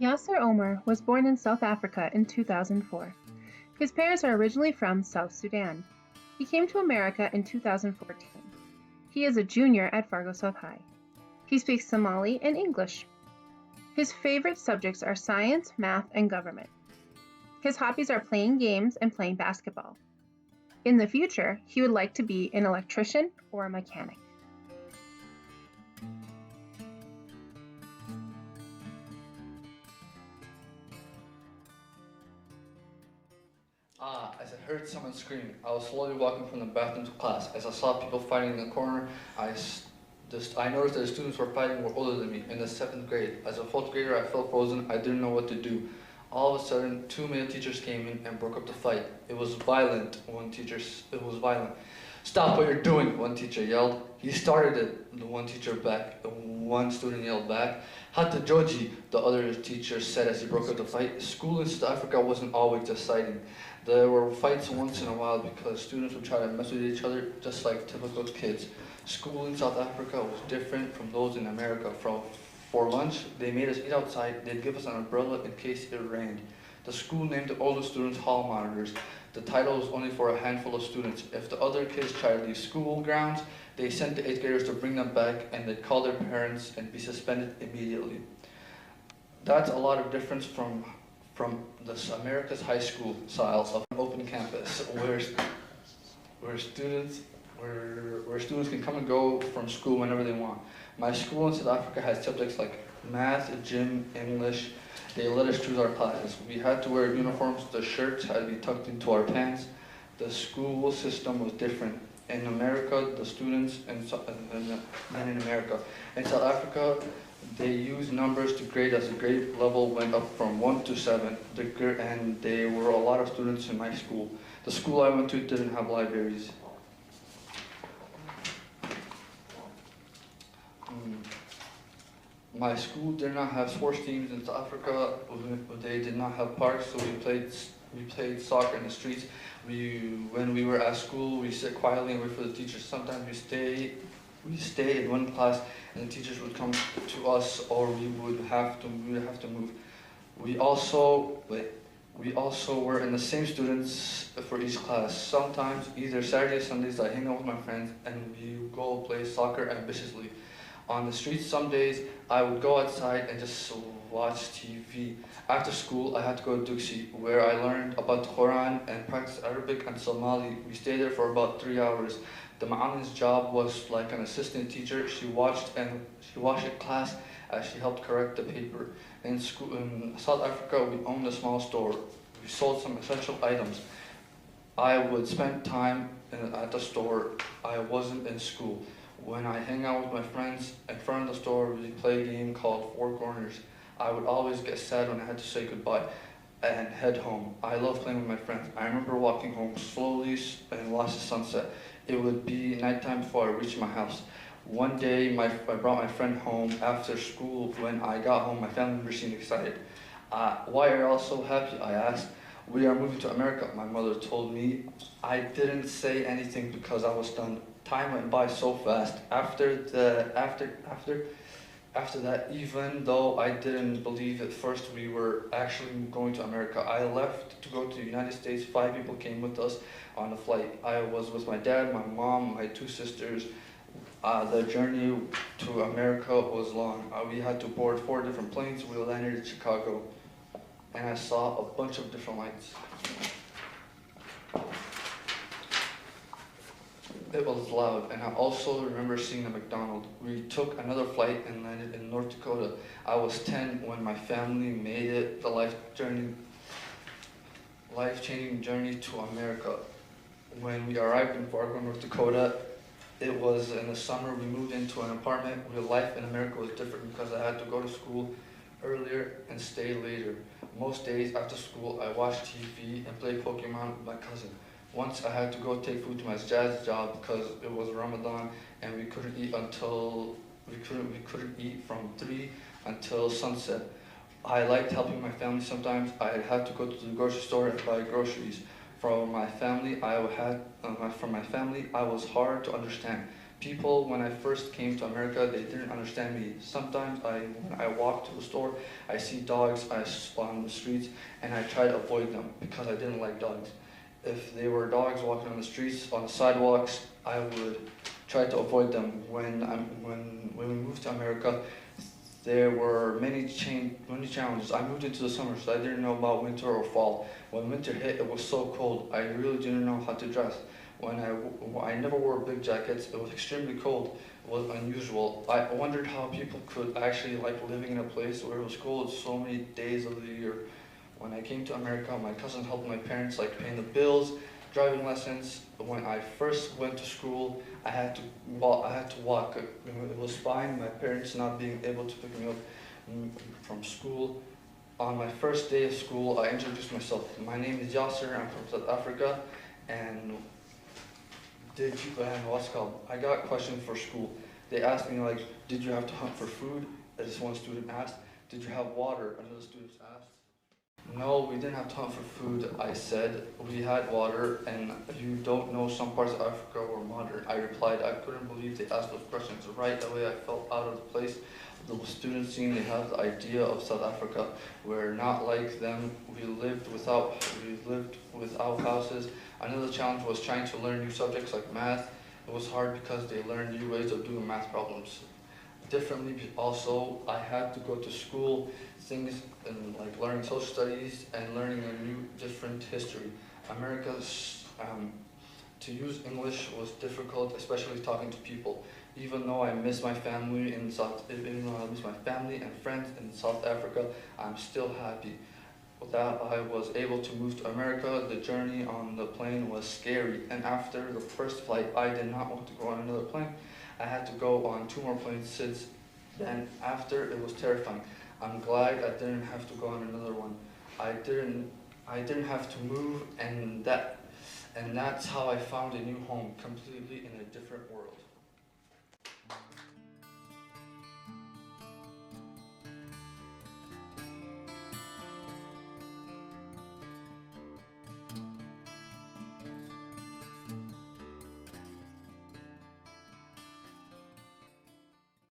Yasir Omer was born in South Africa in 2004. His parents are originally from South Sudan. He came to America in 2014. He is a junior at Fargo South High. He speaks Somali and English. His favorite subjects are science, math, and government. His hobbies are playing games and playing basketball. In the future, he would like to be an electrician or a mechanic. As I heard someone scream, I was slowly walking from the bathroom to class. As I saw people fighting in the corner, I noticed that the students were fighting were older than me, in the 7th grade. As a 4th grader, I felt frozen. I didn't know what to do. All of a sudden, 2 male teachers came in and broke up the fight. It was violent. It was violent. "Stop what you're doing," one teacher yelled. "He started it," the one teacher back. One student yelled back. "Hata Joji," the other teacher said as he broke up the fight. School in South Africa wasn't always exciting. There were fights once in a while because students would try to mess with each other, just like typical kids. School in South Africa was different from those in America. For lunch, they made us eat outside. They'd give us an umbrella in case it rained. The school named all the students hall monitors. The title was only for a handful of students. If the other kids tried to leave school grounds, they sent the 8th graders to bring them back, and they'd call their parents and be suspended immediately. That's a lot of difference from America's high school style of an open campus, where students can come and go from school whenever they want. My school in South Africa had subjects like math, gym, English. They let us choose our classes. We had to wear uniforms. The shirts had to be tucked into our pants. The school system was different. In America, the students, than in America. In South Africa, they used numbers to grade as the grade level went up from 1 to 7, and there were a lot of students in my school. The school I went to didn't have libraries. My school did not have sports teams in South Africa. They did not have parks, so we played soccer in the streets. When we were at school, we sit quietly and wait for the teachers. Sometimes we stay in one class, and the teachers would come to us, or we would have to move. We also were in the same students for each class. Sometimes, either Saturdays, Sundays, I hang out with my friends, and we go play soccer ambitiously. On the streets, some days I would go outside and just watch TV. After school, I had to go to Duxi, where I learned about the Quran and practiced Arabic and Somali. We stayed there for about 3 hours. The Ma'alin's job was like an assistant teacher. She watched class as she helped correct the paper. In South Africa, we owned a small store. We sold some essential items. I would spend time at the store. I wasn't in school. When I hang out with my friends in front of the store, we play a game called Four Corners. I would always get sad when I had to say goodbye and head home. I love playing with my friends. I remember walking home slowly and watch the sunset. It would be nighttime before I reached my house. One day, I brought my friend home after school. When I got home, my family members seemed excited. "Why are you all so happy?" I asked. "We are moving to America," my mother told me. I didn't say anything because I was stunned. Time went by so fast. After that, even though I didn't believe at first we were actually going to America, I left to go to the United States. 5 people came with us on the flight. I was with my dad, my mom, my 2 sisters. The journey to America was long. We had to board 4 different planes. We landed in Chicago, and I saw a bunch of different lights. It was loud, and I also remember seeing the McDonald's. We took another flight and landed in North Dakota. I was 10 when my family made it the life-changing journey to America. When we arrived in Fargo, North Dakota, it was in the summer. We moved into an apartment. Real life in America was different because I had to go to school earlier and stay later. Most days after school, I watched TV and played Pokemon with my cousin. Once I had to go take food to my dad's job because it was Ramadan and we couldn't eat from 3 until sunset. I liked helping my family sometimes. I had to go to the grocery store and buy groceries. From my family, I was hard to understand. People, when I first came to America, they didn't understand me. Sometimes when I walk to the store, I see dogs on the streets, and I try to avoid them because I didn't like dogs. If they were dogs walking on the streets, on the sidewalks, I would try to avoid them. When we moved to America, there were many challenges. I moved into the summer, so I didn't know about winter or fall. When winter hit, it was so cold. I really didn't know how to dress. I never wore big jackets. It was extremely cold. It was unusual. I wondered how people could actually like living in a place where it was cold so many days of the year. When I came to America, my cousin helped my parents like paying the bills, driving lessons. When I first went to school, I had to walk. It was fine. My parents not being able to pick me up from school. On my first day of school, I introduced myself. My name is Yasir. I'm from South Africa, and I got questions for school. They asked me like, did you have to hunt for food? As one student asked. Did you have water? Another student asked. No, we didn't have to hunt for food. I said we had water, and you don't know some parts of Africa were modern. I replied, I couldn't believe they asked those questions. Right away, I felt out of the place. The students seemed to have the idea of South Africa. We're not like them. We lived without houses. Another challenge was trying to learn new subjects like math. It was hard because they learned new ways of doing math problems. Differently, also, I had to go to school, things and like learning social studies and learning a new, different history. To use English was difficult, especially talking to people. Even though I miss my family and friends in South Africa, I'm still happy that I was able to move to America. The journey on the plane was scary, and after the first flight, I did not want to go on another plane. I had to go on 2 more planes since then. After, it was terrifying. I'm glad I didn't have to go on another one. I didn't have to move, and that's how I found a new home, completely in a different world.